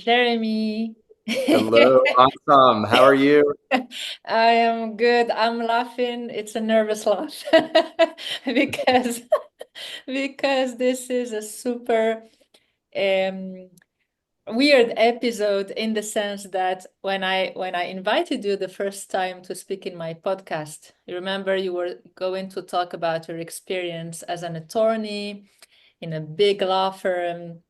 Jeremy. Hello, awesome. How are you? I am good. I'm laughing. It's a nervous laugh because because this is a super um, weird episode in the sense that when I invited you the first time to speak in my podcast, you remember you were going to talk about your experience as an attorney in a big law firm,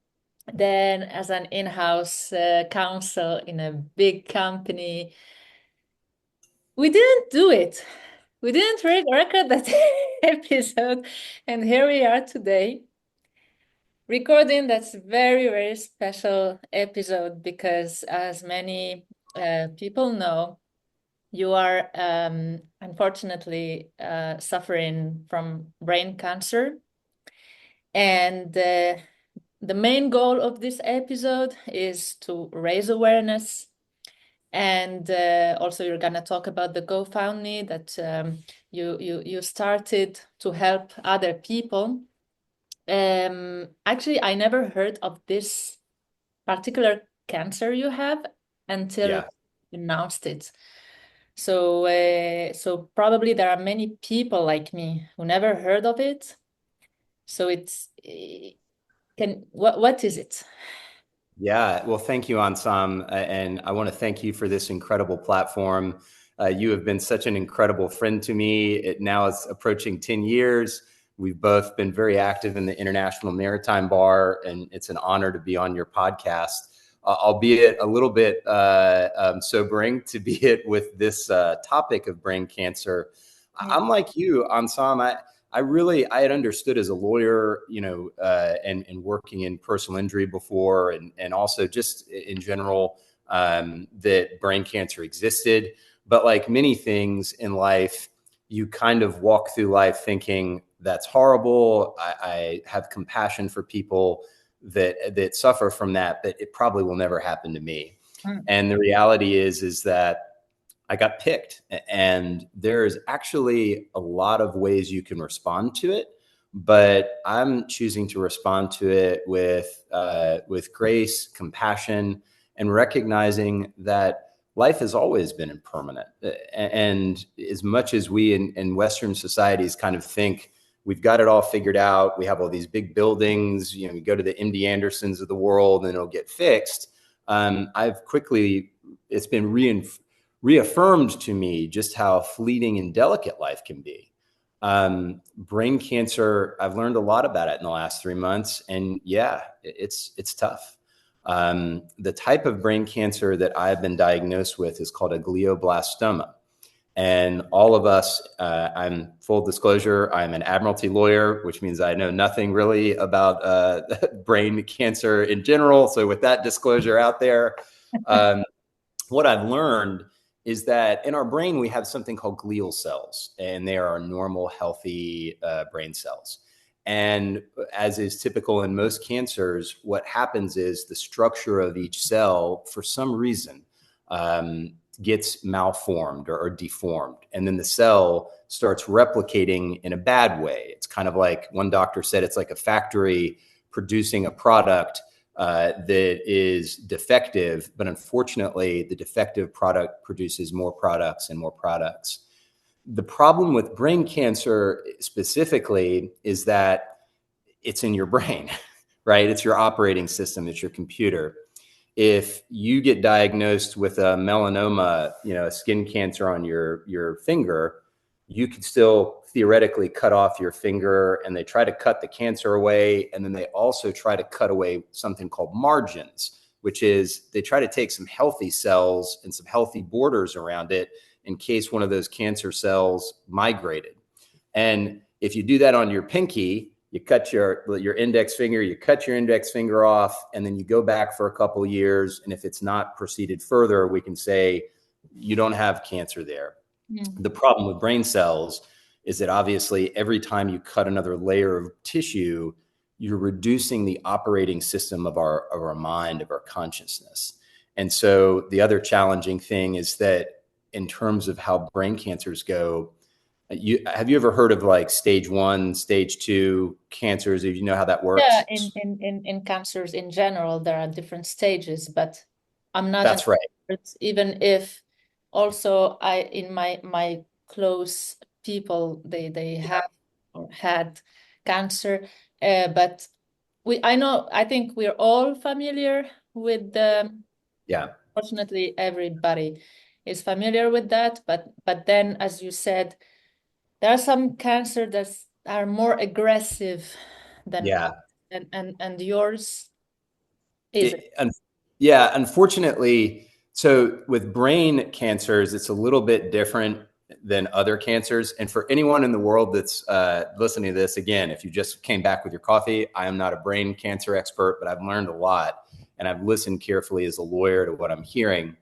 then as an in-house counsel in a big company. We didn't do it. We didn't record that episode, and here we are today recording that's very, very special episode because, as many people know, you are unfortunately suffering from brain cancer. And the main goal of this episode is to raise awareness. And also, you're gonna talk about the GoFundMe that you started to help other people. Actually, I never heard of this particular cancer you have until Yeah. you announced it. So probably there are many people like me who never heard of it. So it's can what is it? Yeah. Well, thank you, Ansam. And I want to thank you for this incredible platform. You have been such an incredible friend to me. It now is approaching 10 years. We've both been very active in the International Maritime Bar, and it's an honor to be on your podcast, albeit a little bit sobering to be it with this topic of brain cancer. Yeah. I'm like you, Ansam. I had understood as a lawyer, and working in personal injury before, and also just in general, that brain cancer existed. But like many things in life, you kind of walk through life thinking that's horrible. I have compassion for people that suffer from that, but it probably will never happen to me. Mm. And the reality is that I got picked, and there's actually a lot of ways you can respond to it, but I'm choosing to respond to it with grace, compassion, and recognizing that life has always been impermanent. And as much as we in Western societies kind of think we've got it all figured out, we have all these big buildings, we go to the MD Andersons of the world and it'll get fixed. It's been reaffirmed to me just how fleeting and delicate life can be. Brain cancer, I've learned a lot about it in the last 3 months, and yeah, it's tough. The type of brain cancer that I've been diagnosed with is called a glioblastoma. And all of us, I'm full disclosure, I'm an admiralty lawyer, which means I know nothing really about brain cancer in general. So with that disclosure out there, what I've learned is that in our brain, we have something called glial cells, and they are our normal, healthy brain cells. And as is typical in most cancers, what happens is the structure of each cell, for some reason, gets malformed or deformed. And then the cell starts replicating in a bad way. It's kind of like one doctor said, it's like a factory producing a product that is defective, but unfortunately, the defective product produces more products and more products. The problem with brain cancer specifically is that it's in your brain, right? It's your operating system, it's your computer. If you get diagnosed with a melanoma, a skin cancer on your finger, you could still theoretically cut off your finger, and they try to cut the cancer away. And then they also try to cut away something called margins, which is they try to take some healthy cells and some healthy borders around it in case one of those cancer cells migrated. And if you do that on your pinky, you cut your index finger, you cut your index finger off, and then you go back for a couple of years. And if it's not proceeded further, we can say you don't have cancer there. Mm. The problem with brain cells is that obviously every time you cut another layer of tissue, you're reducing the operating system of our mind, of our consciousness. And so the other challenging thing is that in terms of how brain cancers go, Have you ever heard of like stage 1, stage 2 cancers? Do you know how that Yeah, works? in cancers in general, there are different stages, but I'm not an That's right. expert, even if also I in my close people they have or had cancer. But I think we're all familiar with the, Yeah. fortunately everybody is familiar with that, but then as you said, there are some cancer that are more aggressive than Yeah. and yours isn't. It, un- yeah, unfortunately, so with brain cancers, it's a little bit different than other cancers. And for anyone in the world that's listening to this, again, if you just came back with your coffee, I am not a brain cancer expert, but I've learned a lot and I've listened carefully as a lawyer to what I'm hearing.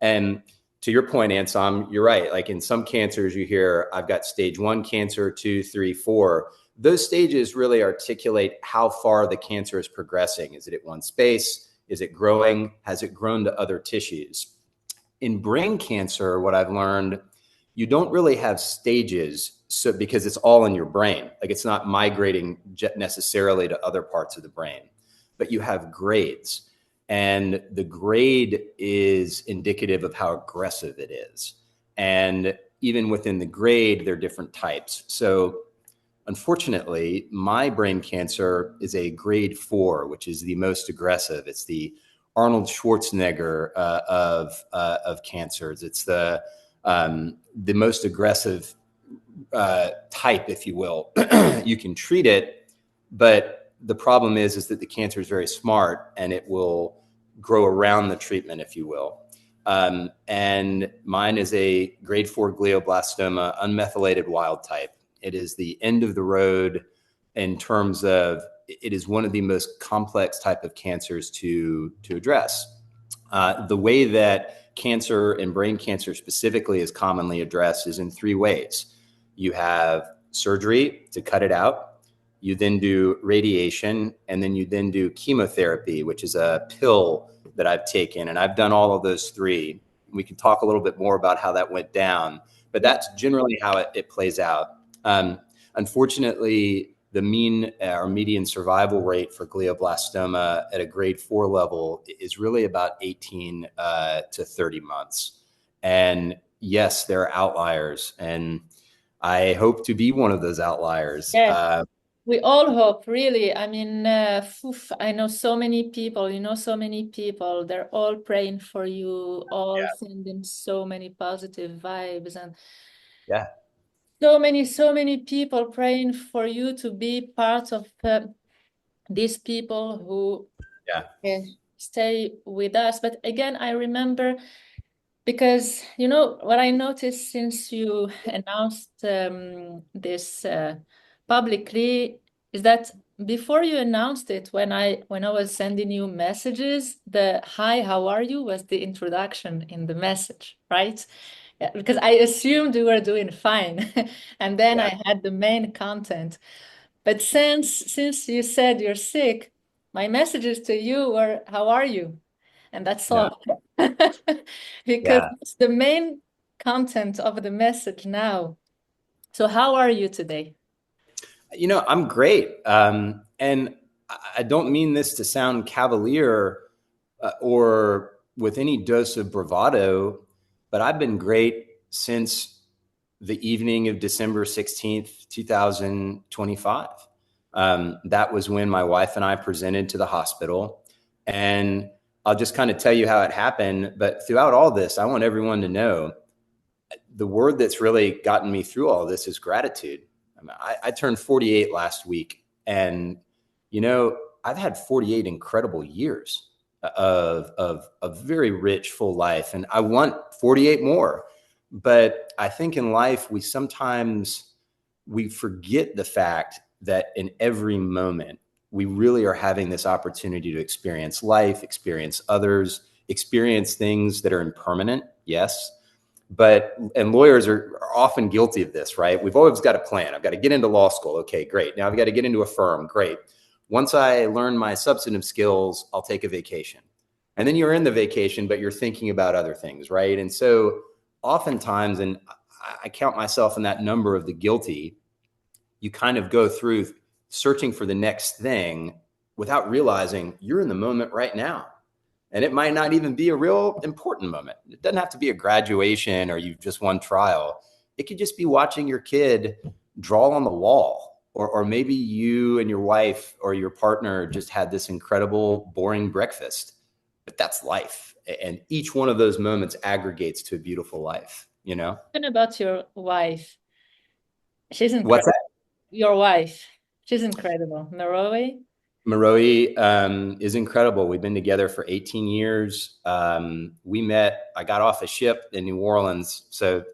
And to your point, Anselm, you're right. Like in some cancers, you hear, I've got stage 1 cancer, 2, 3, 4. Those stages really articulate how far the cancer is progressing. Is it at one space? Is it growing? Has it grown to other tissues? In brain cancer, what I've learned, you don't really have stages, so because it's all in your brain. Like it's not migrating necessarily to other parts of the brain, but you have grades. And the grade is indicative of how aggressive it is. And even within the grade, there are different types. So unfortunately, my brain cancer is a grade 4, which is the most aggressive. It's the Arnold Schwarzenegger of cancers. It's the most aggressive type, if you will. You can treat it, but the problem is that the cancer is very smart and it will grow around the treatment, if you will. And mine is a grade 4 glioblastoma, unmethylated wild type. It is the end of the road in terms of it is one of the most complex type of cancers to address. The way that cancer and brain cancer specifically is commonly addressed is in 3 ways. You have surgery to cut it out. You then do radiation, and then you then do chemotherapy, which is a pill that I've taken. And I've done all of those 3. We can talk a little bit more about how that went down, but Yeah. that's generally how it plays out. Unfortunately, the mean or median survival rate for glioblastoma at a grade 4 level is really about 18 to 30 months. And yes, there are outliers, and I hope to be one of those outliers. Yes, we all hope, really. I mean, I know so many people, so many people, they're all praying for you, all sending so many positive vibes, and Yeah, so many people praying for you to be part of these people who yeah, uh, stay with us. But again, I remember, because what I noticed since you announced this publicly is that before you announced it, when I was sending you messages, the "Hi, how are you" was the introduction in the message, right? Yeah, because I assumed you were doing fine, and then yeah, I had the main content. But since you said you're sick, my messages to you were, "How are you?" And that's yeah, all. Because yeah. it's the main content of the message now. So how are you today? I'm great. And I don't mean this to sound cavalier or with any dose of bravado, but I've been great since the evening of December 16th, 2025. That was when my wife and I presented to the hospital. And I'll just kind of tell you how it happened. But throughout all this, I want everyone to know the word that's really gotten me through all this is gratitude. I turned 48 last week, and I've had 48 incredible years of a very rich, full life, and I want 48 more. But I think in life we forget the fact that in every moment we really are having this opportunity to experience life, experience others, experience things that are impermanent. Yes, and lawyers are often guilty of this, right? We've always got a plan. I've got to get into law school. Okay, great. Now I've got to get into a firm. Great. Once I learn my substantive skills, I'll take a vacation. And then you're in the vacation, but you're thinking about other things, right? And so oftentimes, and I count myself in that number of the guilty. You kind of go through searching for the next thing without realizing you're in the moment right now. And it might not even be a real important moment. It doesn't have to be a graduation or you've just won trial. It could just be watching your kid draw on the wall, or maybe you and your wife or your partner just had this incredible, boring breakfast. But that's life. And each one of those moments aggregates to a beautiful life, you know? And about your wife, she's What's incredible. that? Your wife, she's incredible. Norway. Maroi is incredible. We've been together for 18 years. We met, I got off a ship in New Orleans. So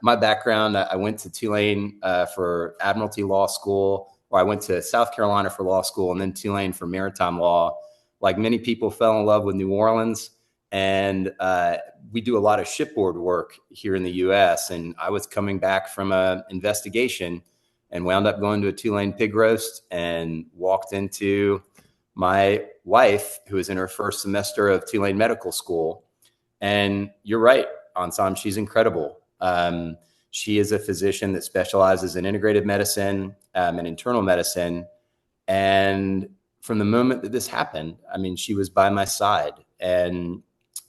my background, I went to Tulane for Admiralty Law School, or I went to South Carolina for law school, and then Tulane for maritime law. Like many people, fell in love with New Orleans. And we do a lot of shipboard work here in the US. And I was coming back from an investigation and wound up going to a Tulane pig roast and walked into my wife, who was in her first semester of Tulane Medical School. And you're right, Ansam, she's incredible. She is a physician that specializes in integrative medicine and internal medicine. And from the moment that this happened, I mean, she was by my side, and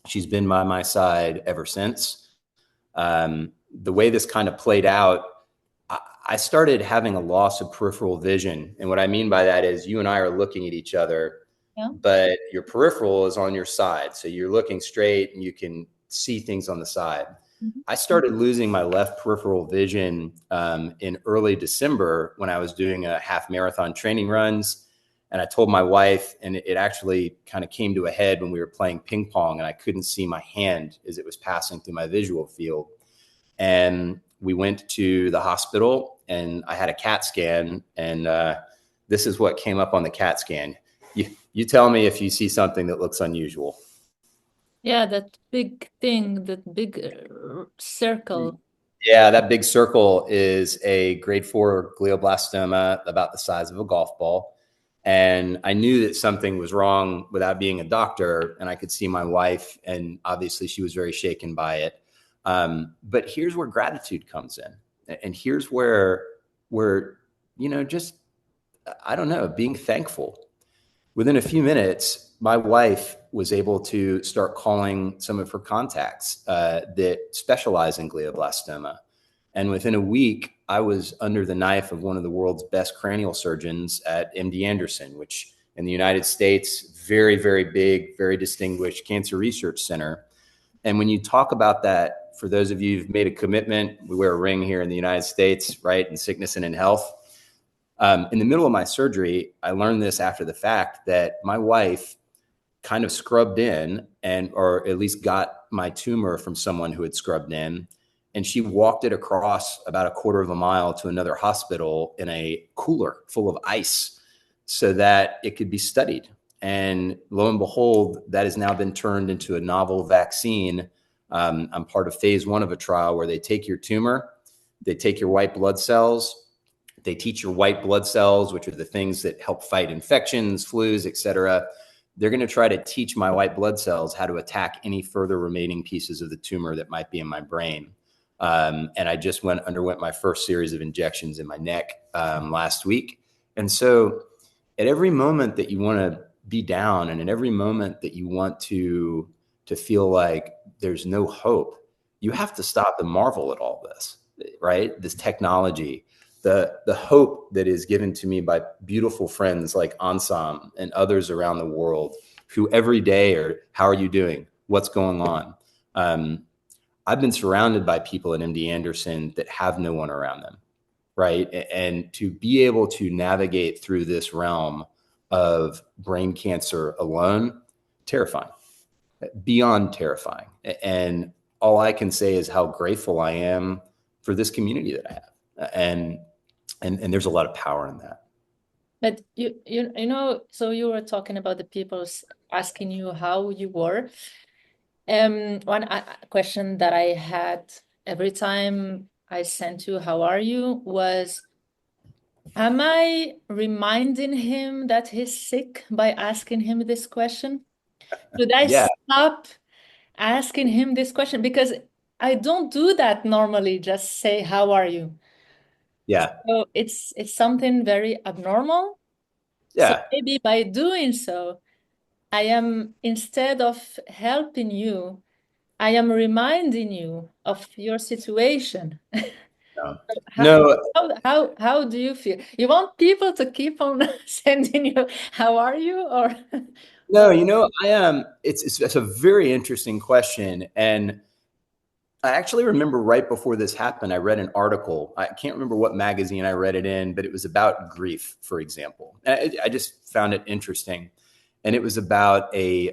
she's been by my side ever since. The way this kind of played out, I started having a loss of peripheral vision. And what I mean by that is you and I are looking at each other, Yeah. but your peripheral is on your side. So you're looking straight and you can see things on the side. Mm-hmm. I started losing my left peripheral vision in early December when I was doing a half marathon training runs. And I told my wife, and it actually kind of came to a head when we were playing ping pong and I couldn't see my hand as it was passing through my visual field. And we went to the hospital and I had a CAT scan, and this is what came up on the CAT scan. You tell me if you see something that looks unusual. Yeah, that big thing, that big circle. Yeah, that big circle is a grade 4 glioblastoma about the size of a golf ball. And I knew that something was wrong without being a doctor. And I could see my wife, and obviously she was very shaken by it. But here's where gratitude comes in. And here's where just, I don't know, being thankful. Within a few minutes, my wife was able to start calling some of her contacts that specialize in glioblastoma. And within a week, I was under the knife of one of the world's best cranial surgeons at MD Anderson, which in the United States, very, very big, very distinguished cancer research center. And when you talk about that, for those of you who've made a commitment, we wear a ring here in the United States, right? In sickness and in health. In the middle of my surgery, I learned this after the fact, that my wife kind of scrubbed in, or at least got my tumor from someone who had scrubbed in. And she walked it across about a quarter of a mile to another hospital in a cooler full of ice so that it could be studied. And lo and behold, that has now been turned into a novel vaccine. I'm part of phase 1 of a trial where they take your tumor, they take your white blood cells, they teach your white blood cells, which are the things that help fight infections, flus, et cetera. They're going to try to teach my white blood cells how to attack any further remaining pieces of the tumor that might be in my brain. And I just underwent my first series of injections in my neck last week. And so at every moment that you want to be down, and at every moment that you want to feel like there's no hope, you have to stop and marvel at all this, right? This technology, the hope that is given to me by beautiful friends like Ansam and others around the world who every day are, how are you doing? What's going on? I've been surrounded by people at MD Anderson that have no one around them, right? And to be able to navigate through this realm of brain cancer alone, terrifying, beyond terrifying. And all I can say is how grateful I am for this community that I have. And there's a lot of power in that. But you know, so you were talking about the people asking you how you were. One question that I had every time I sent you, how are you, was, am I reminding him that he's sick by asking him this question? Should I Yeah. stop asking him this question? Because I don't do that normally, just say, how are you? Yeah. So it's something very abnormal. So Yeah. maybe by doing so, I am, instead of helping you, I am reminding you of your situation. No. How, No, how do you feel? You want people to keep on sending you, how are you? Or no, I am. It's a very interesting question. And I actually remember right before this happened, I read an article. I can't remember what magazine I read it in, but it was about grief, for example. And I just found it interesting. And it was about a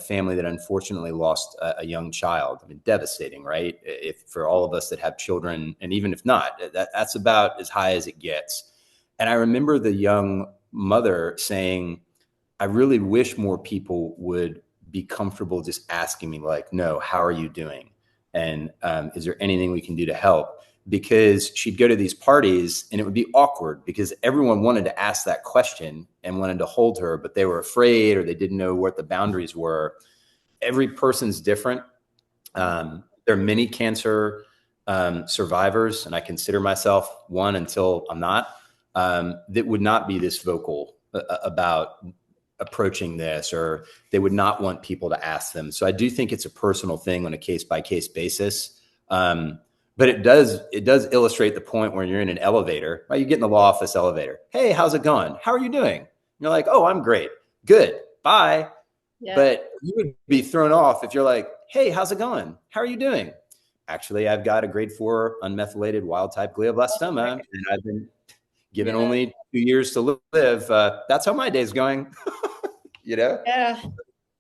family that unfortunately lost a young child. I mean, devastating, right? If for all of us that have children, and even if not, that's about as high as it gets. And I remember the young mother saying, I really wish more people would be comfortable just asking me, like, no, how are you doing? And is there anything we can do to help? Because she'd go to these parties and it would be awkward because everyone wanted to ask that question and wanted to hold her, but they were afraid or they didn't know what the boundaries were. Every person's different. There are many cancer survivors, and I consider myself one until I'm not, that would not be this vocal about approaching this, or they would not want people to ask them. So I do think it's a personal thing on a case by case basis. But it does illustrate the point where you're in an elevator, right? You get in the law office elevator. Hey, how's it going? How are you doing? And you're like, oh, I'm great. Good. Bye. yeah, But you would be thrown off if you're like, hey, how's it going? How are you doing? Actually, I've got a grade 4 unmethylated wild type glioblastoma, and I've been given yeah, only 2 years to live. That's how my day's going, you know?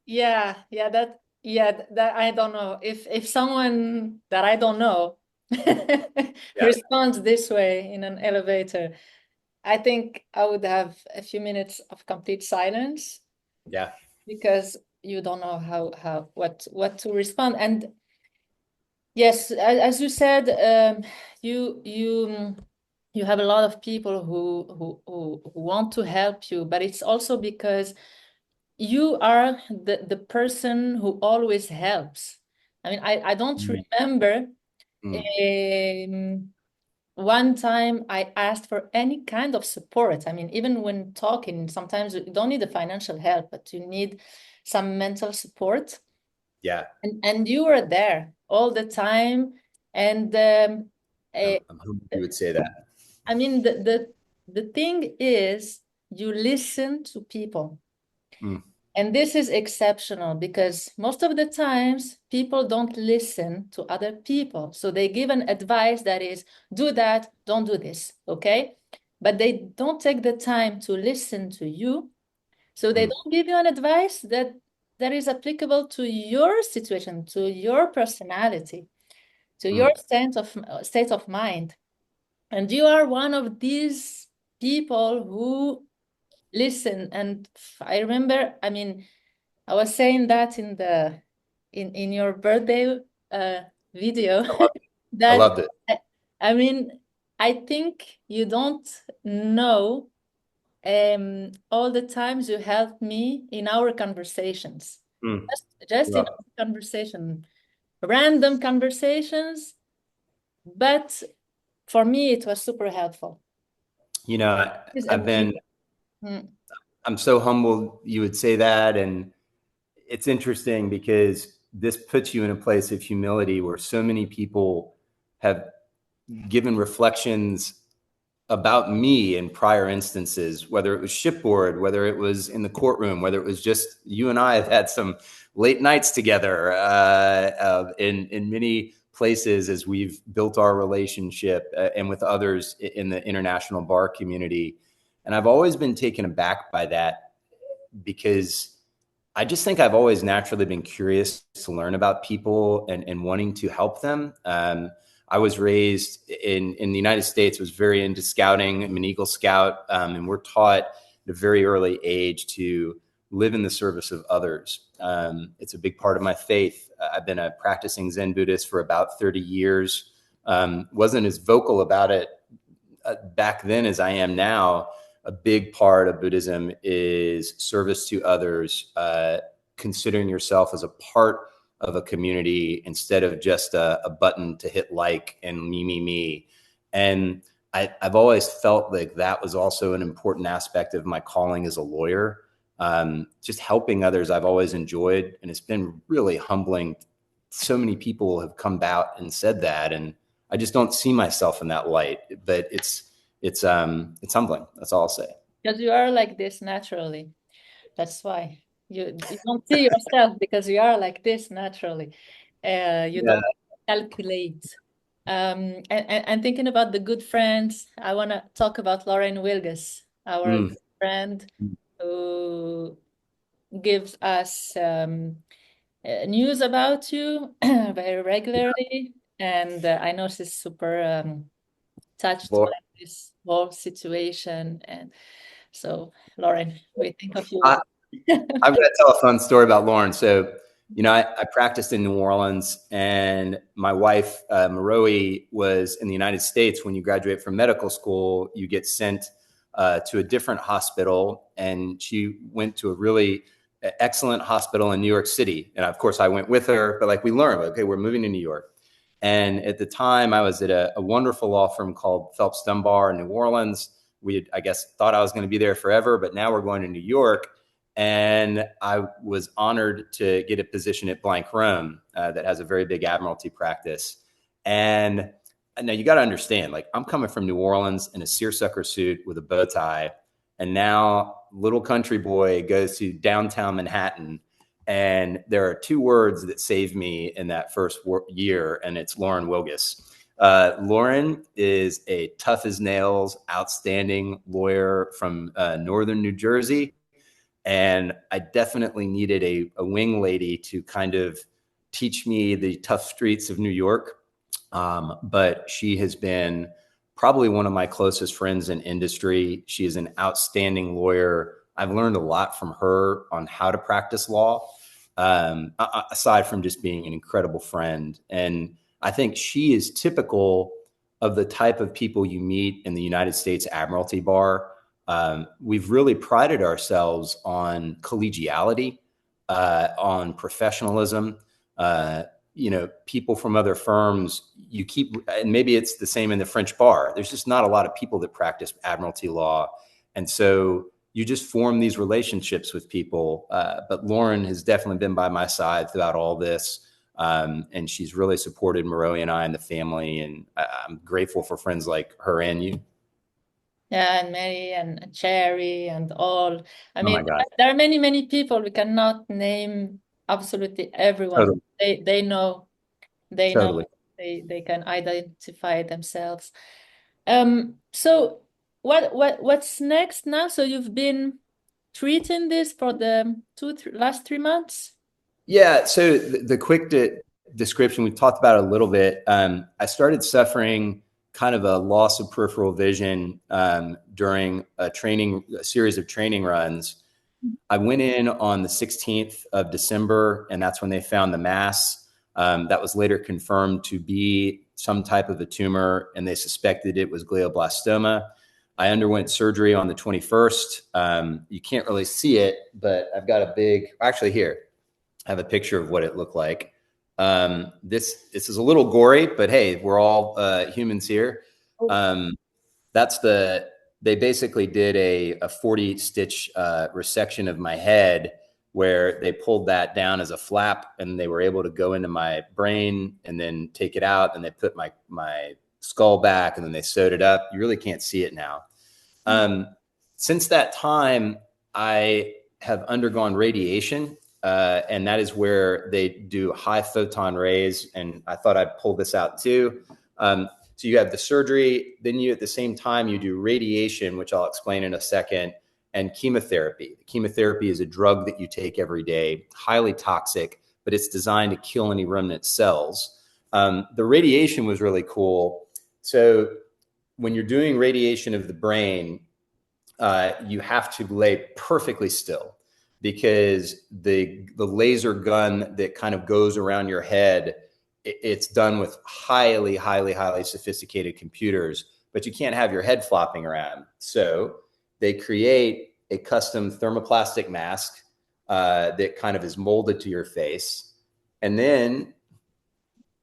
yeah, yeah. That I don't know if someone that I don't know Yeah. responds this way in an elevator. I think I would have a few minutes of complete silence Yeah. because you don't know how what to respond. And yes, as you said, you have a lot of people who want to help you, but it's also because you are the person who always helps. I mean, I don't Mm. remember Mm. one time I asked for any kind of support. I mean, even when talking, sometimes you don't need the financial help, but you need some mental support. Yeah. And you were there all the time. And eh, I'm hoping you would say that. I mean, the thing is, you listen to people. Mm. And this is exceptional because most of the times people don't listen to other people. So they give an advice that is, do that, don't do this, okay? But they don't take the time to listen to you. So they Mm. don't give you an advice that is applicable to your situation, to your personality, to your Mm. state of mind. And you are one of these people who listen. And I remember, I mean, I was saying that in the in your birthday uh, video I loved it. I that loved it. I, I mean, I think you don't know all the times you helped me in our conversations. Mm. Just in Well, our conversation, random conversations, but for me it was super helpful. It's I've amazing. been, Mm, I'm so humbled you would say that. And it's interesting because this puts you in a place of humility where so many people have given reflections about me in prior instances, whether it was shipboard, whether it was in the courtroom, whether it was just you and I have had some late nights together in many places as we've built our relationship and with others in the international bar community. And I've always been taken aback by that because I just think I've always naturally been curious to learn about people and wanting to help them. I was raised in the United States, was very into scouting. I'm an Eagle Scout, and we're taught at a very early age to live in the service of others. It's a big part of my faith. I've been a practicing Zen Buddhist for about 30 years. Wasn't as vocal about it back then as I am now. A big part of Buddhism is service to others, considering yourself as a part of a community instead of just a button to hit like and me. And I've always felt like that was also an important aspect of my calling as a lawyer. Just helping others I've always enjoyed, and it's been really humbling. So many people have come out and said that, and I just don't see myself in that light, but it's humbling. That's all I'll say. Because you are like this naturally. That's why you don't see yourself because you are like this naturally. You Yeah. don't calculate. And thinking about the good friends, I want to talk about Lauren Wilgus, our Mm. good friend who gives us news about you very regularly. And I know she's super touched Well, by this whole situation. And so, Lauren, we think of you. I, I'm going to tell a fun story about Lauren. So, I practiced in New Orleans, and my wife, Maroe, was in the United States. When you graduate from medical school, you get sent to a different hospital, and she went to a really excellent hospital in New York City. And of course, I went with her, but like we learned, okay, we're moving to New York. And at the time, I was at a wonderful law firm called Phelps Dunbar in New Orleans. We had, I guess, thought I was going to be there forever, but now we're going to New York. And I was honored to get a position at Blank Rome that has a very big admiralty practice. And now you got to understand, like, I'm coming from New Orleans in a seersucker suit with a bow tie. And now little country boy goes to downtown Manhattan. And there are two words that saved me in that first year, and it's Lauren Wilgus. Lauren is a tough as nails, outstanding lawyer from northern New Jersey. And I definitely needed a wing lady to kind of teach me the tough streets of New York. But she has been probably one of my closest friends in industry. She is an outstanding lawyer. I've learned a lot from her on how to practice law, aside from just being an incredible friend. And I think she is typical of the type of people you meet in the United States Admiralty Bar. We've really prided ourselves on collegiality, on professionalism. People from other firms, and maybe it's the same in the French bar. There's just not a lot of people that practice admiralty law. And so you just form these relationships with people. But Lauren has definitely been by my side throughout all this. And she's really supported Maroe and I and the family. And I'm grateful for friends like her and you. Yeah, and Mary and Cherry and all. I Oh mean, my God. there are many, many people. We cannot name absolutely everyone. Totally. They know, they know, Totally. they can identify themselves. So what's next now? So you've been treating this for the last 3 months? Yeah. So the quick description, we talked about it a little bit. I started suffering kind of a loss of peripheral vision during a series of training runs. I went in on the 16th of December, and that's when they found the mass. That was later confirmed to be some type of a tumor, and they suspected it was glioblastoma. I underwent surgery on the 21st. You can't really see it, but I've got actually here, I have a picture of what it looked like. This is a little gory, but hey, we're all humans here. They basically did a 40 stitch resection of my head, where they pulled that down as a flap, and they were able to go into my brain and then take it out, and they put my skull back, and then they sewed it up. You really can't see it now. Since that time, I have undergone radiation, and that is where they do high photon rays. And I thought I'd pull this out too. So you have the surgery, then at the same time, you do radiation, which I'll explain in a second, and chemotherapy. Chemotherapy is a drug that you take every day, highly toxic, but it's designed to kill any remnant cells. The radiation was really cool. So when you're doing radiation of the brain, you have to lay perfectly still, because the laser gun that kind of goes around your head, it's done with highly sophisticated computers, but you can't have your head flopping around. So they create a custom thermoplastic mask that kind of is molded to your face. And then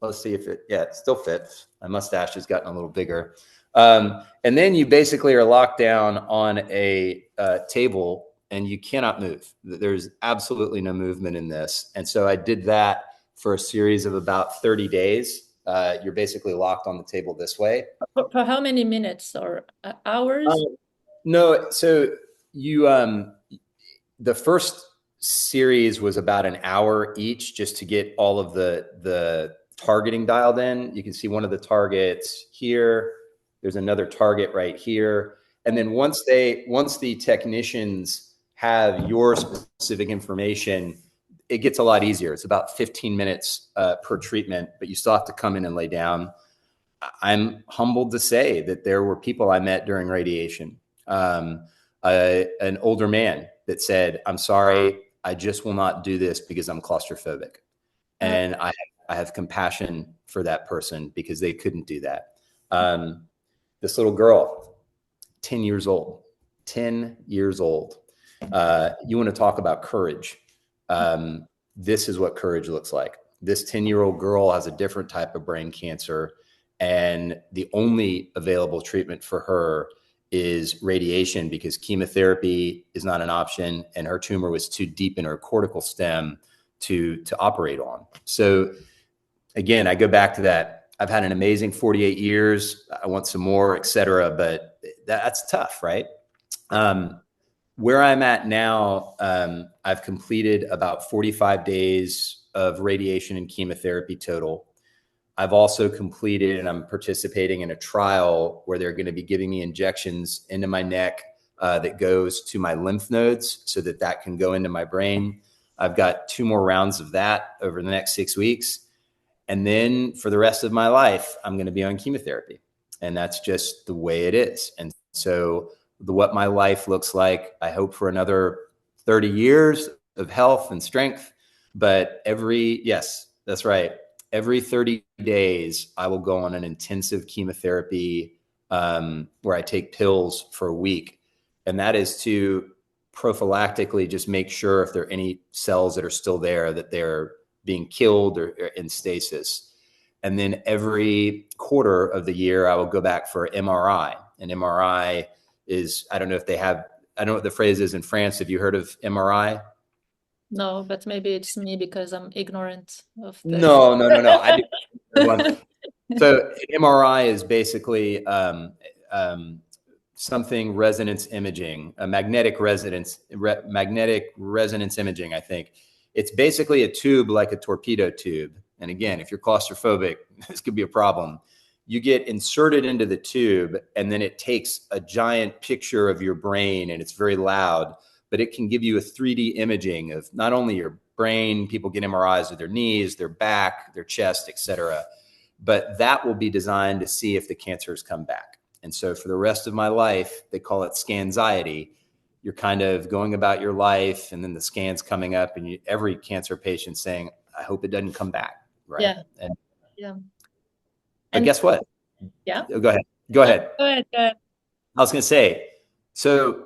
let's see if it still fits. My mustache has gotten a little bigger. And then you basically are locked down on a table and you cannot move. There's absolutely no movement in this. And so I did that for a series of about 30 days. You're basically locked on the table this way. For how many minutes or hours? No, so you the first series was about an hour each, just to get all of the targeting dialed in. You can see one of the targets here. There's another target right here. And then once the technicians have your specific information, it gets a lot easier. It's about 15 minutes per treatment, but you still have to come in and lay down. I'm humbled to say that there were people I met during radiation. An older man that said, "I'm sorry, I just will not do this because I'm claustrophobic." And I have compassion for that person because they couldn't do that. This little girl, 10 years old, 10 years old. You want to talk about courage. This is what courage looks like. This 10-year-old girl has a different type of brain cancer, and the only available treatment for her is radiation because chemotherapy is not an option, and her tumor was too deep in her cortical stem to operate on. So again, I go back to that. I've had an amazing 48 years. I want some more, et cetera, but that's tough, right? Where I'm at now, I've completed about 45 days of radiation and chemotherapy total. I've also completed, and I'm participating in a trial where they're going to be giving me injections into my neck that goes to my lymph nodes so that can go into my brain. I've got 2 more rounds of that over the next 6 weeks. And then for the rest of my life, I'm going to be on chemotherapy. And that's just the way it is. And so what my life looks like, I hope for another 30 years of health and strength. But yes, that's right. Every 30 days, I will go on an intensive chemotherapy where I take pills for a week. And that is to prophylactically just make sure if there are any cells that are still there, that they're being killed or in stasis. And then every quarter of the year, I will go back for MRI. And MRI is, I don't know what the phrase is in France. Have you heard of MRI? No, but maybe it's me because I'm ignorant of the. No. I do. So MRI is basically something resonance imaging, a magnetic resonance imaging, I think. It's basically a tube like a torpedo tube. And again, if you're claustrophobic, this could be a problem. You get inserted into the tube, and then it takes a giant picture of your brain, and it's very loud, but it can give you a 3D imaging of not only your brain. People get MRIs of their knees, their back, their chest, et cetera. But that will be designed to see if the cancer has come back. And so for the rest of my life, they call it scanxiety. You're kind of going about your life, and then the scan's coming up, and every cancer patient saying, "I hope it doesn't come back." Right. Yeah. And, yeah. But guess what? Yeah. Go ahead. Go ahead. Go ahead. I was going to say, so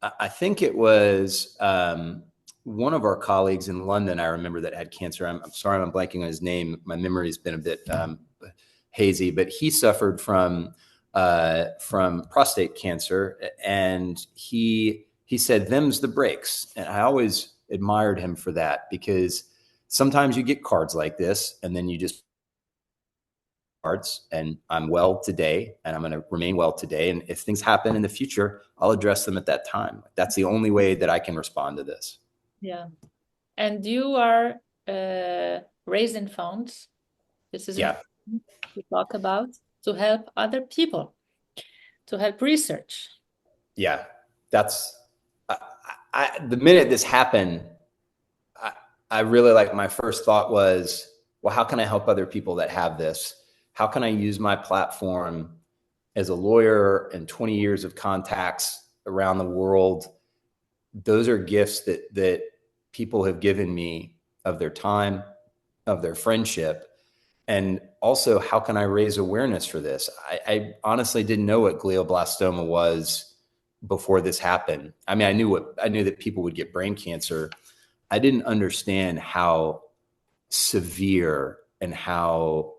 I think it was one of our colleagues in London, I remember, that had cancer. I'm sorry, I'm blanking on his name. My memory's been a bit hazy, but he suffered from prostate cancer, and he said, "Them's the breaks." And I always admired him for that, because sometimes you get cards like this, and then you just cards, and I'm well today, and I'm going to remain well today. And if things happen in the future, I'll address them at that time. That's the only way that I can respond to this. Yeah. And you are raising funds. This is important to talk about, to help other people, to help research. Yeah, that's the minute this happened, I really, like, my first thought was, well, how can I help other people that have this? How can I use my platform as a lawyer and 20 years of contacts around the world? Those are gifts that people have given me, of their time, of their friendship. And also, how can I raise awareness for this? I honestly didn't know what glioblastoma was before this happened. I mean, I knew that people would get brain cancer. I didn't understand how severe and how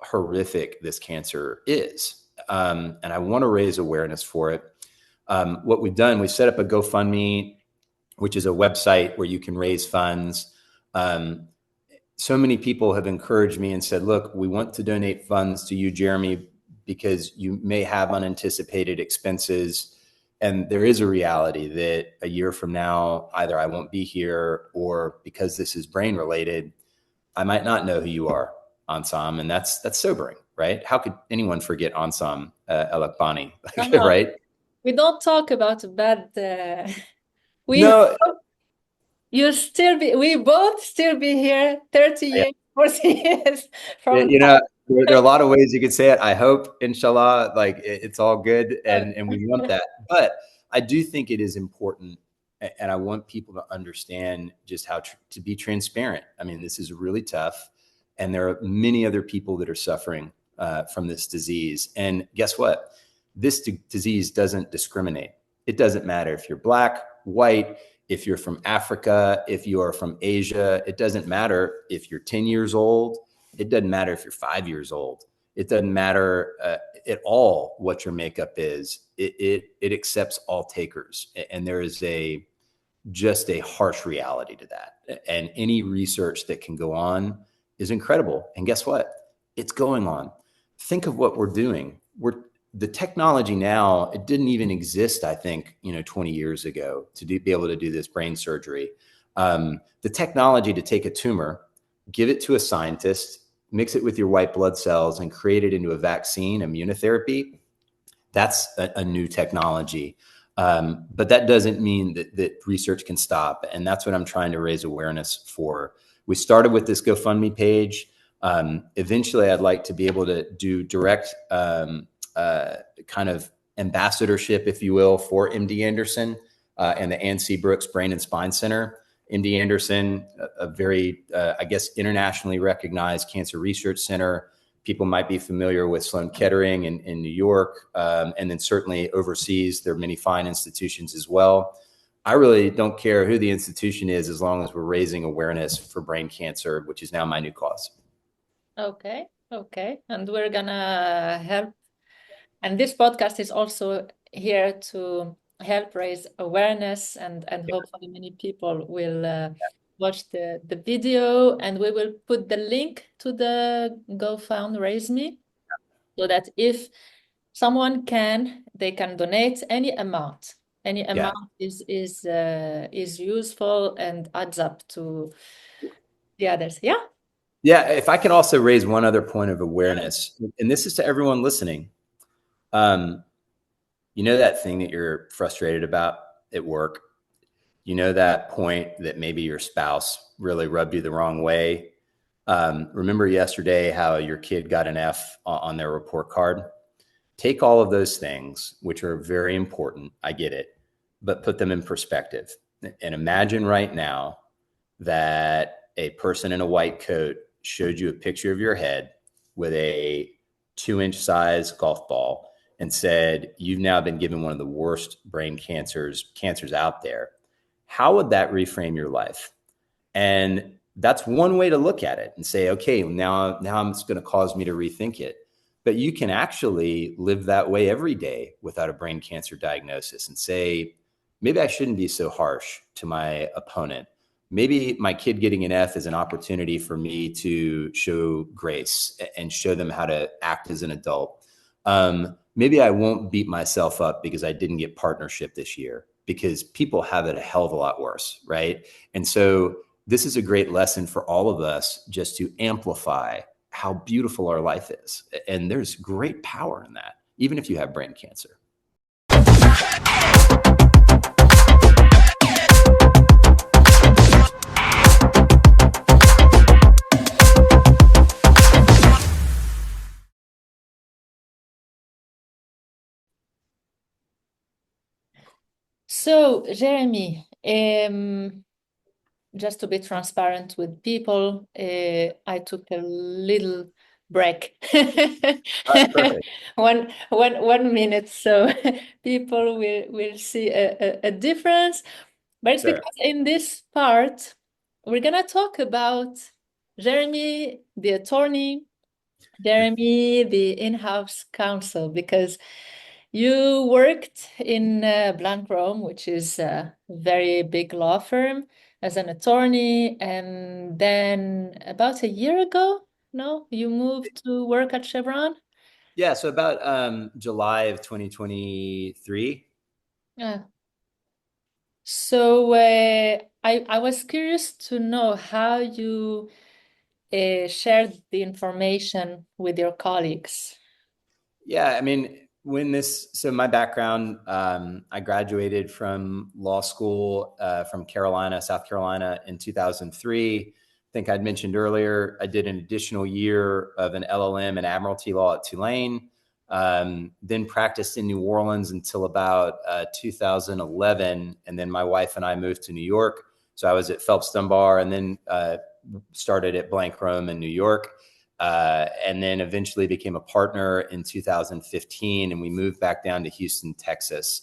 horrific this cancer is. And I want to raise awareness for it. What we've done, we set up a GoFundMe, which is a website where you can raise funds. So many people have encouraged me and said, look, we want to donate funds to you, Jeremy, because you may have unanticipated expenses. And there is a reality that a year from now, either I won't be here, or because this is brain related, I might not know who you are, Ansam. And that's sobering, right? How could anyone forget Ansam Elakbani, No, right? we don't talk about bad. We No, we both still be here 30 yeah, years, 40 years from you know, there are a lot of ways you could say it. I hope, inshallah, like it's all good, now. and we want that. But I do think it is important, and I want people to understand just how to be transparent. I mean, this is really tough, and there are many other people that are suffering from this disease. And guess what? This disease doesn't discriminate. It doesn't matter if you're black, white, if you're from Africa, if you are from Asia. It doesn't matter if you're 10 years old. It doesn't matter if you're 5 years old. It doesn't matter at all what your makeup is. It accepts all takers. And there is just a harsh reality to that. And any research that can go on is incredible. And guess what? It's going on. Think of what we're doing. The technology now, it didn't even exist, I think, 20 years ago be able to do this brain surgery. The technology to take a tumor, give it to a scientist, mix it with your white blood cells and create it into a vaccine, immunotherapy, that's a new technology. But that doesn't mean that research can stop. And that's what I'm trying to raise awareness for. We started with this GoFundMe page. Eventually, I'd like to be able to do direct kind of ambassadorship, if you will, for MD Anderson and the Ann C. Brooks Brain and Spine Center. MD Anderson, a very, I guess, internationally recognized cancer research center. People might be familiar with Sloan Kettering in New York, and then certainly overseas, there are many fine institutions as well. I really don't care who the institution is as long as we're raising awareness for brain cancer, which is now my new cause. Okay. And we're gonna help. And this podcast is also here to help raise awareness, and hopefully many people will watch the video, and we will put the link to the GoFundMe so that if someone they can donate any amount. Any amount is useful and adds up to the others. Yeah. Yeah. If I can also raise one other point of awareness, and this is to everyone listening. That thing that you're frustrated about at work, that point that maybe your spouse really rubbed you the wrong way. Remember yesterday how your kid got an F on their report card? Take all of those things, which are very important. I get it, but put them in perspective and imagine right now that a person in a white coat showed you a picture of your head with a 2-inch size golf ball and said, you've now been given one of the worst brain cancers out there. How would that reframe your life? And that's one way to look at it and say, okay, now it's going to cause me to rethink it. But you can actually live that way every day without a brain cancer diagnosis and say, maybe I shouldn't be so harsh to my opponent. Maybe my kid getting an F is an opportunity for me to show grace and show them how to act as an adult. Maybe I won't beat myself up because I didn't get partnership this year, because people have it a hell of a lot worse, right? And so this is a great lesson for all of us, just to amplify how beautiful our life is. And there's great power in that, even if you have brain cancer. So, Jeremy, just to be transparent with people, I took a little break. Perfect. 1 minute, so people will see a difference. But it's Sure. because in this part, we're gonna talk about Jeremy, the attorney, Jeremy, the in-house counsel, because you worked in Blank Rome, which is a very big law firm, as an attorney, and then about a year ago, no, you moved to work at Chevron. Yeah, so about July of 2023. Yeah. So I was curious to know how you shared the information with your colleagues. Yeah, I mean, so my background, I graduated from law school from South Carolina in 2003. I think I'd mentioned earlier, I did an additional year of an LLM in Admiralty Law at Tulane, then practiced in New Orleans until about 2011. And then my wife and I moved to New York. So I was at Phelps Dunbar and then started at Blank Rome in New York. And then eventually became a partner in 2015, and we moved back down to Houston, Texas.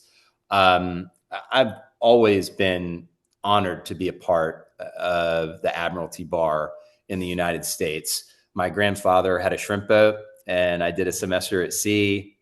I've always been honored to be a part of the Admiralty Bar in the United States. My grandfather had a shrimp boat, and I did a semester at sea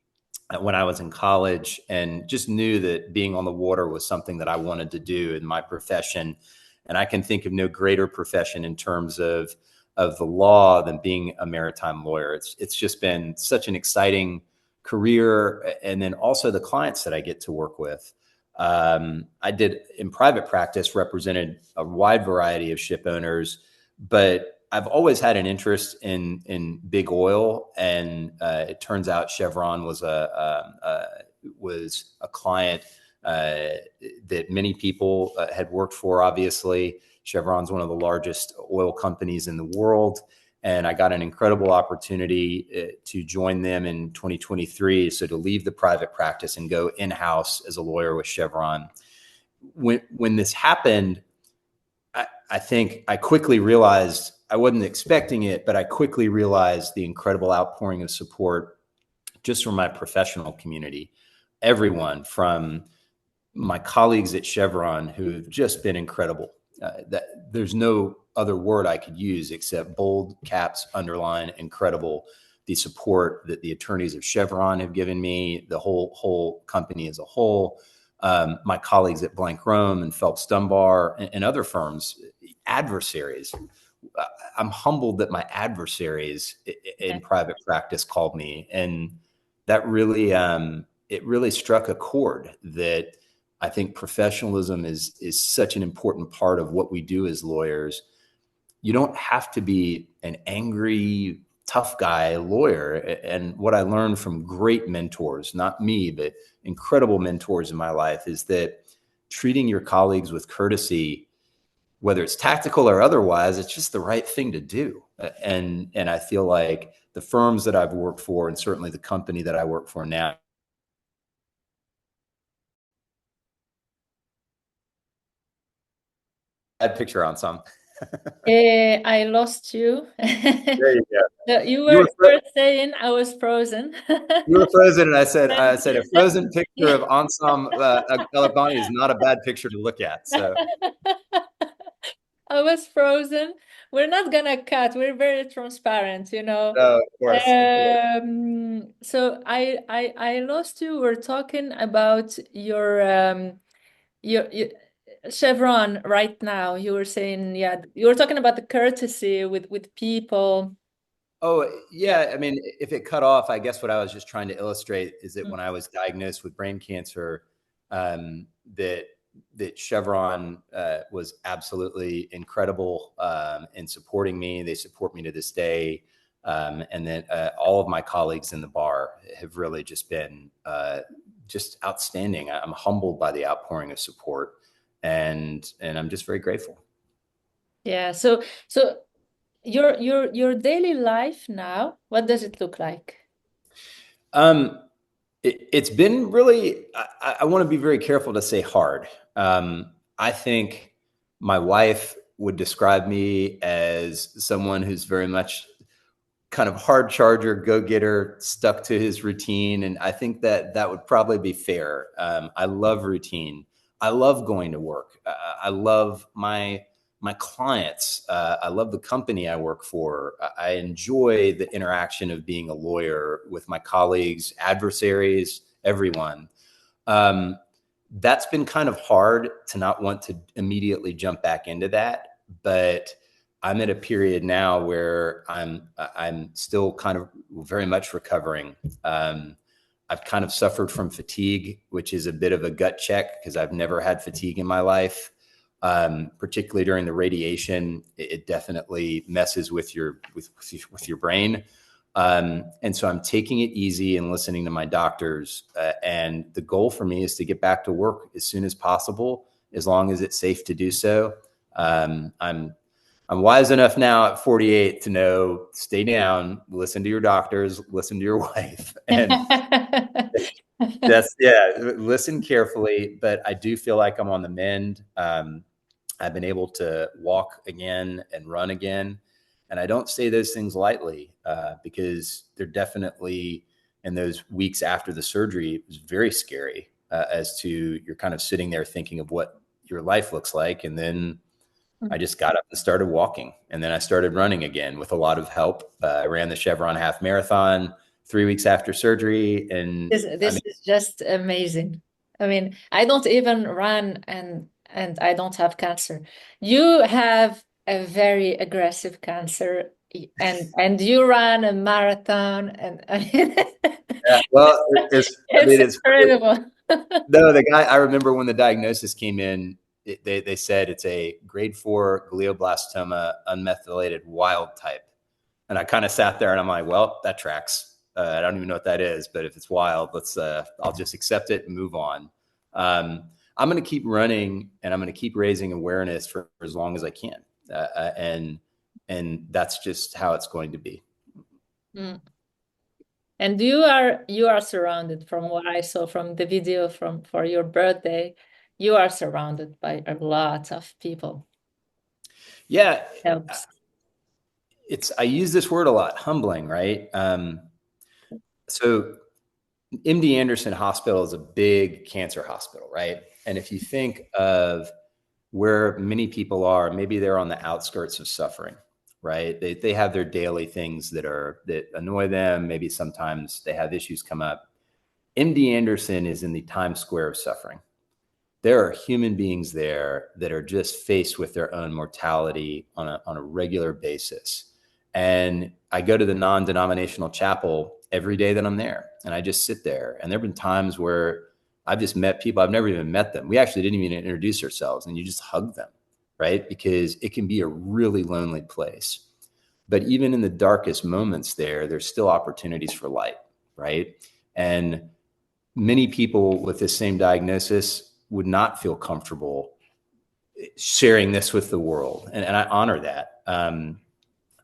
when I was in college, and just knew that being on the water was something that I wanted to do in my profession. And I can think of no greater profession in terms of the law than being a maritime lawyer. It's just been such an exciting career, and then also the clients that I get to work with. I did in private practice, represented a wide variety of ship owners, but I've always had an interest in big oil, and it turns out Chevron was a client that many people had worked for. Obviously, Chevron's one of the largest oil companies in the world. And I got an incredible opportunity to join them in 2023. So to leave the private practice and go in-house as a lawyer with Chevron. When this happened, I think I quickly realized, I wasn't expecting it, but I quickly realized the incredible outpouring of support just from my professional community. Everyone from my colleagues at Chevron who have just been incredible. That there's no other word I could use except bold caps, underline, incredible. The support that the attorneys of Chevron have given me, the whole company as a whole, my colleagues at Blank Rome and Phelps Dunbar and other firms, adversaries. I'm humbled that my adversaries in private practice called me, and that really it really struck a chord that I think professionalism is such an important part of what we do as lawyers. You don't have to be an angry, tough guy lawyer. And what I learned from great mentors, not me, but incredible mentors in my life, is that treating your colleagues with courtesy, whether it's tactical or otherwise, it's just the right thing to do. And I feel like the firms that I've worked for, and certainly the company that I work for now, bad picture on some. I lost you. There you go. You You were, were you were saying I was frozen. you were frozen, and I said a frozen picture of Ansam Galabani is not a bad picture to look at. So I was frozen. We're not gonna cut. We're very transparent, you know. of course, of course. So I lost you. We're talking about your Chevron right now. You were saying, yeah, you were talking about the courtesy with people. Oh, yeah. I mean, if it cut off, I guess what I was just trying to illustrate is that Mm. when I was diagnosed with brain cancer, um, that that Chevron was absolutely incredible in supporting me. They support me to this day, and that all of my colleagues in the bar have really just been just outstanding. I'm humbled by the outpouring of support, and I'm just very grateful. Yeah. So your daily life now, what does it look like? Um, it's been really, I want to be very careful to say hard. I think my wife would describe me as someone who's very much kind of hard charger, go getter, stuck to his routine. And I think that that would probably be fair. I love routine. I love going to work. I love my my clients. I love the company I work for. I enjoy the interaction of being a lawyer with my colleagues, adversaries, everyone. That's been kind of hard to not want to immediately jump back into that. But I'm at a period now where I'm still kind of very much recovering. I've kind of suffered from fatigue, which is a bit of a gut check because I've never had fatigue in my life. Particularly during the radiation, it definitely messes with your brain. And so I'm taking it easy and listening to my doctors. And the goal for me is to get back to work as soon as possible, as long as it's safe to do so. I'm wise enough now at 48 to know, stay down, listen to your doctors, listen to your wife. And listen carefully, but I do feel like I'm on the mend. I've been able to walk again and run again. And I don't say those things lightly because they're definitely, in those weeks after the surgery, it was very scary as to you're kind of sitting there thinking of what your life looks like. And then I just got up and started walking. And then I started running again with a lot of help. I ran the Chevron half marathon 3 weeks after surgery. And this is just amazing. I mean, I don't even run and I don't have cancer. You have a very aggressive cancer and you run a marathon and I mean, yeah, well, it's incredible. No, the guy, I remember when the diagnosis came in, they said it's a grade 4 glioblastoma, unmethylated wild type. And I kind of sat there and I'm like, well, that tracks. I don't even know what that is, but if it's wild, I'll just accept it and move on. I'm going to keep running and I'm going to keep raising awareness for as long as I can. And that's just how it's going to be. Mm. And you are surrounded, from what I saw from the video for your birthday, you are surrounded by a lot of people. Yeah. Helps. I use this word a lot, humbling, right? So MD Anderson Hospital is a big cancer hospital, right? And if you think of where many people are, maybe they're on the outskirts of suffering, right? They have their daily things that annoy them. Maybe sometimes they have issues come up. MD Anderson is in the Times Square of suffering. There are human beings there that are just faced with their own mortality on a regular basis. And I go to the non-denominational chapel every day that I'm there, and I just sit there. And there have been times where I've just met people, I've never even met them. We actually didn't even introduce ourselves, and you just hug them, right? Because it can be a really lonely place. But even in the darkest moments there's still opportunities for light, right? And many people with this same diagnosis would not feel comfortable sharing this with the world. And I honor that.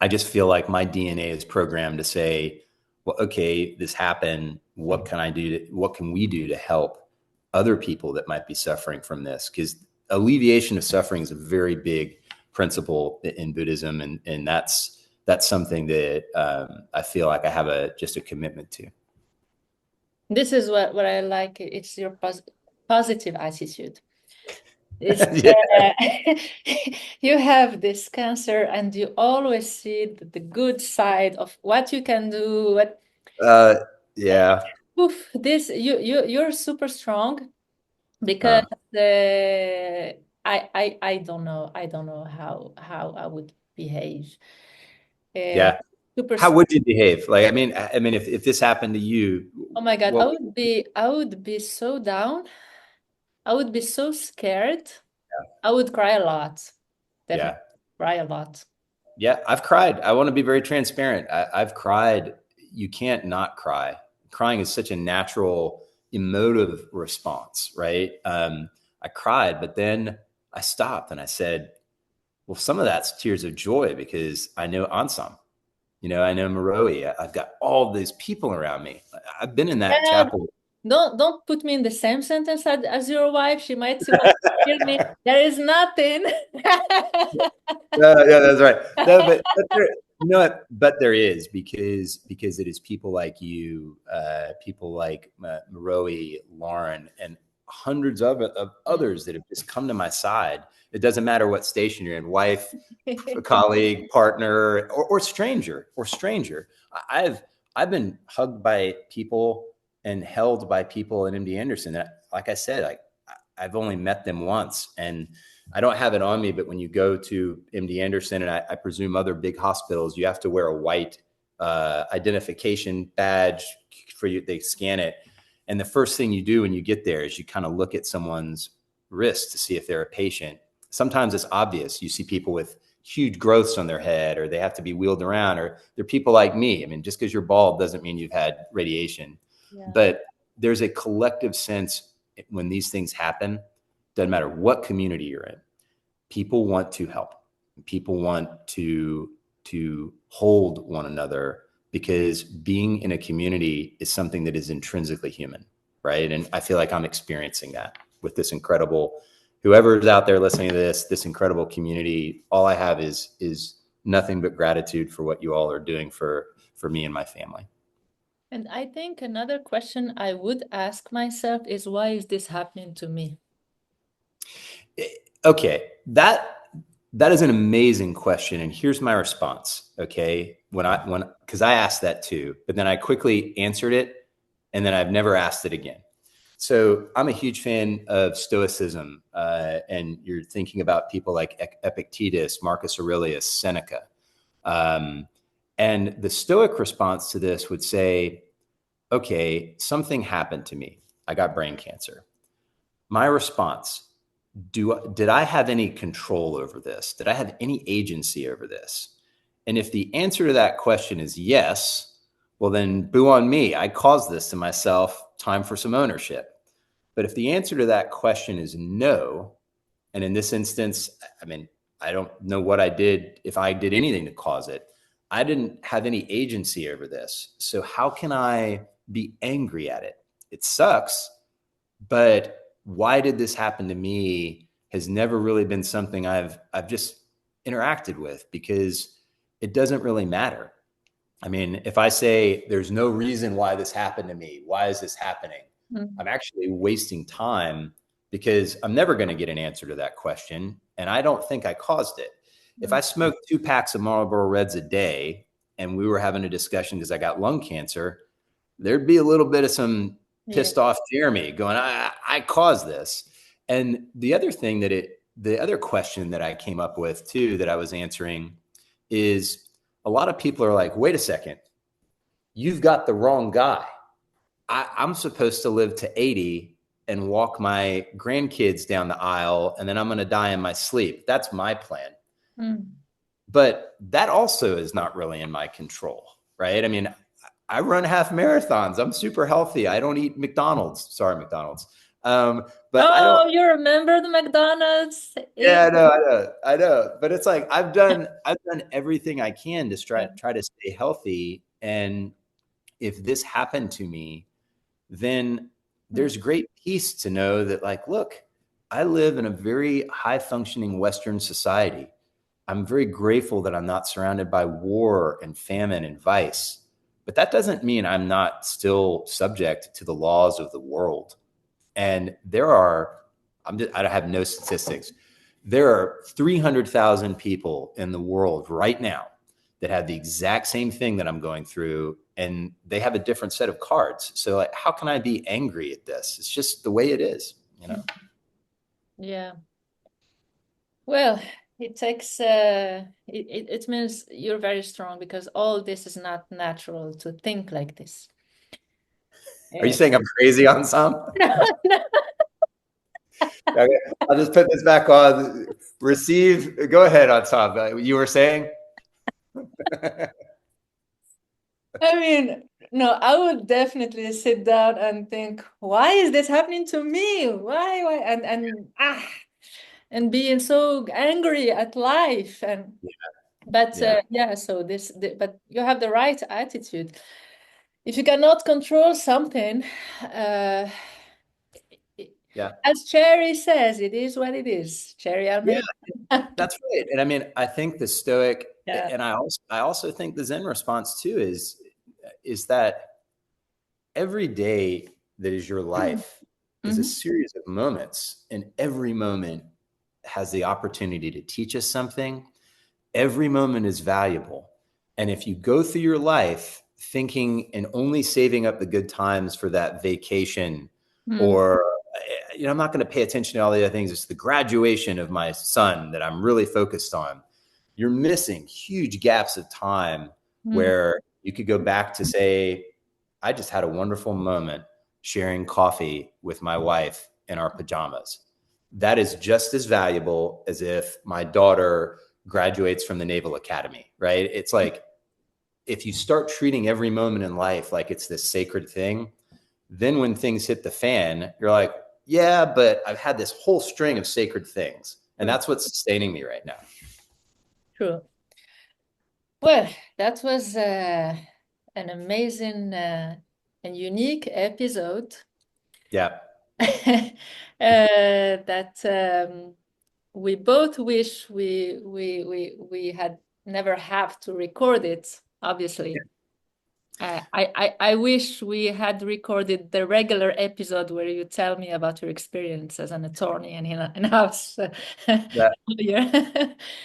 I just feel like my DNA is programmed to say, well, okay, this happened. What can I do? What can we do to help other people that might be suffering from this? Because alleviation of suffering is a very big principle in Buddhism. And that's something that I feel like I have just a commitment to. This is what I like. It's your positive attitude. It's you have this cancer and you always see the good side of what you can do. Yeah. This you're super strong because I don't know how I would behave. Yeah. Super. How would you behave? Like, I mean, if this happened to you, Oh my God, what I would be so down. I would be so scared. I would cry a lot. Definitely yeah. cry a lot. Yeah, I've cried. I want to be very transparent. I've cried. You can't not cry. Crying is such a natural emotive response, right? I cried, but then I stopped and I said, well, some of that's tears of joy because I know Ansam, I know Maroi. I've got all these people around me. I've been in that chapel. Don't put me in the same sentence as your wife. She might want to kill me. There is nothing. Yeah, that's right. No, but there, you know what? But there is because it is people like you, people like Maroi, Lauren, and hundreds of others that have just come to my side. It doesn't matter what station you're in, wife, a colleague, partner, or stranger, I've I've been hugged by people and held by people in MD Anderson that, like I said, I've only met them once, and I don't have it on me, but when you go to MD Anderson, and I presume other big hospitals, you have to wear a white identification badge for you. They scan it. And the first thing you do when you get there is you kind of look at someone's wrist to see if they're a patient. Sometimes it's obvious. You see people with huge growths on their head, or they have to be wheeled around, or they're people like me. I mean, just because you're bald doesn't mean you've had radiation. Yeah. But there's a collective sense when these things happen, doesn't matter what community you're in, people want to help. People want to hold one another, because being in a community is something that is intrinsically human, right? And I feel like I'm experiencing that with this incredible, whoever's out there listening to this incredible community. All I have is nothing but gratitude for what you all are doing for me and my family. And I think another question I would ask myself is, why is this happening to me? Okay, that is an amazing question, and here's my response. Okay, because I asked that too, but then I quickly answered it, and then I've never asked it again. So I'm a huge fan of Stoicism, and you're thinking about people like Epictetus, Marcus Aurelius, Seneca, and the Stoic response to this would say, okay, something happened to me. I got brain cancer. My response: did I have any control over this? Did I have any agency over this? And if the answer to that question is yes, well, then boo on me. I caused this to myself. Time for some ownership. But if the answer to that question is no, and in this instance, I mean, I don't know what I did, if I did anything to cause it. I didn't have any agency over this. So how can I be angry at it? It sucks, but why did this happen to me has never really been something I've just interacted with, because it doesn't really matter. I mean, if I say there's no reason why this happened to me, why is this happening? Mm. I'm actually wasting time, because I'm never going to get an answer to that question. And I don't think I caused it. If I smoked 2 packs of Marlboro Reds a day and we were having a discussion because I got lung cancer, there'd be a little bit of some Yeah. pissed off Jeremy going, I caused this. And the other thing the other question that I came up with too, that I was answering, is a lot of people are like, wait a second, you've got the wrong guy. I'm supposed to live to 80 and walk my grandkids down the aisle, and then I'm going to die in my sleep. That's my plan. Mm. But that also is not really in my control, right? I mean, I run half marathons. I'm super healthy. I don't eat McDonald's. Sorry, McDonald's. But I don't. Oh, you remember the McDonald's? Yeah, I know. But it's like I've done everything I can to try to stay healthy. And if this happened to me, then there's great peace to know that, like, look, I live in a very high functioning Western society. I'm very grateful that I'm not surrounded by war and famine and vice. But that doesn't mean I'm not still subject to the laws of the world. And I have no statistics. There are 300,000 people in the world right now that have the exact same thing that I'm going through, and they have a different set of cards. So, like, how can I be angry at this? It's just the way it is, you know? Yeah. Well, it takes it means you're very strong, because all this is not natural to think like this. Are you saying I'm crazy on some? No. Okay, I'll just put this back on. Receive. Go ahead, on top. You were saying? I mean, no, I would definitely sit down and think, why is this happening to me? Why? And being so angry at life. And but Yeah. so but you have the right attitude. If you cannot control something, uh, Yeah. as Cherry says, it is what it is. Cherry Yeah. Almeida. That's right. And I mean, I think the Stoic, Yeah. and I also think the Zen response too is that every day that is your life is a Mm-hmm. series of moments, and every moment has the opportunity to teach us something. Every moment is valuable. And if you go through your life thinking and only saving up the good times for that vacation, Mm. or, I'm not going to pay attention to all the other things, it's the graduation of my son that I'm really focused on, you're missing huge gaps of time Mm. where you could go back to say, I just had a wonderful moment sharing coffee with my wife in our pajamas. That is just as valuable as if my daughter graduates from the Naval Academy, right? It's like, if you start treating every moment in life like it's this sacred thing, then when things hit the fan, you're like, yeah, but I've had this whole string of sacred things. And True. that's what's sustaining me right now. True. Well, that was an amazing and unique episode. Yeah. That we both wish we had never have to record it, obviously. I wish we had recorded the regular episode where you tell me about your experience as an attorney and in house That lawyer.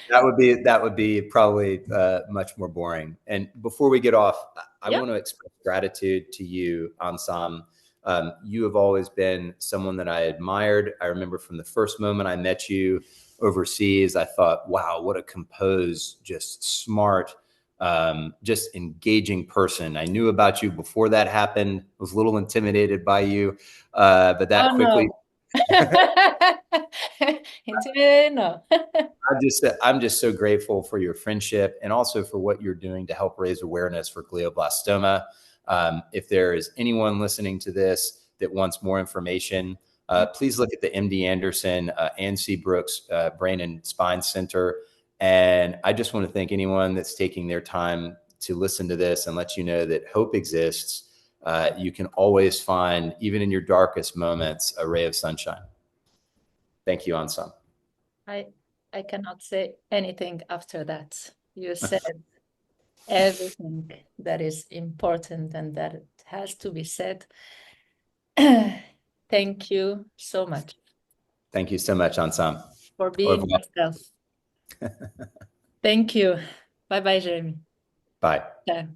that would be probably much more boring. And before we get off, I Yeah. want to express gratitude to you, Ansam. You have always been someone that I admired. I remember from the first moment I met you overseas, I thought, wow, what a composed, just smart, just engaging person. I knew about you before that happened. Was a little intimidated by you, but that Oh quickly. no. Intimidated? No. I'm just so grateful for your friendship and also for what you're doing to help raise awareness for glioblastoma. If there is anyone listening to this that wants more information, please look at the MD Anderson and C. Brooks Brain and Spine Center. And I just want to thank anyone that's taking their time to listen to this and let you know that hope exists. You can always find, even in your darkest moments, a ray of sunshine. Thank you, Ansam. I I cannot say anything after that. You said everything that is important and that has to be said. Thank you so much Thank you so much, Ansam. for Au being revoir. yourself. Thank you. Bye bye, Jeremy. Bye. Ciao.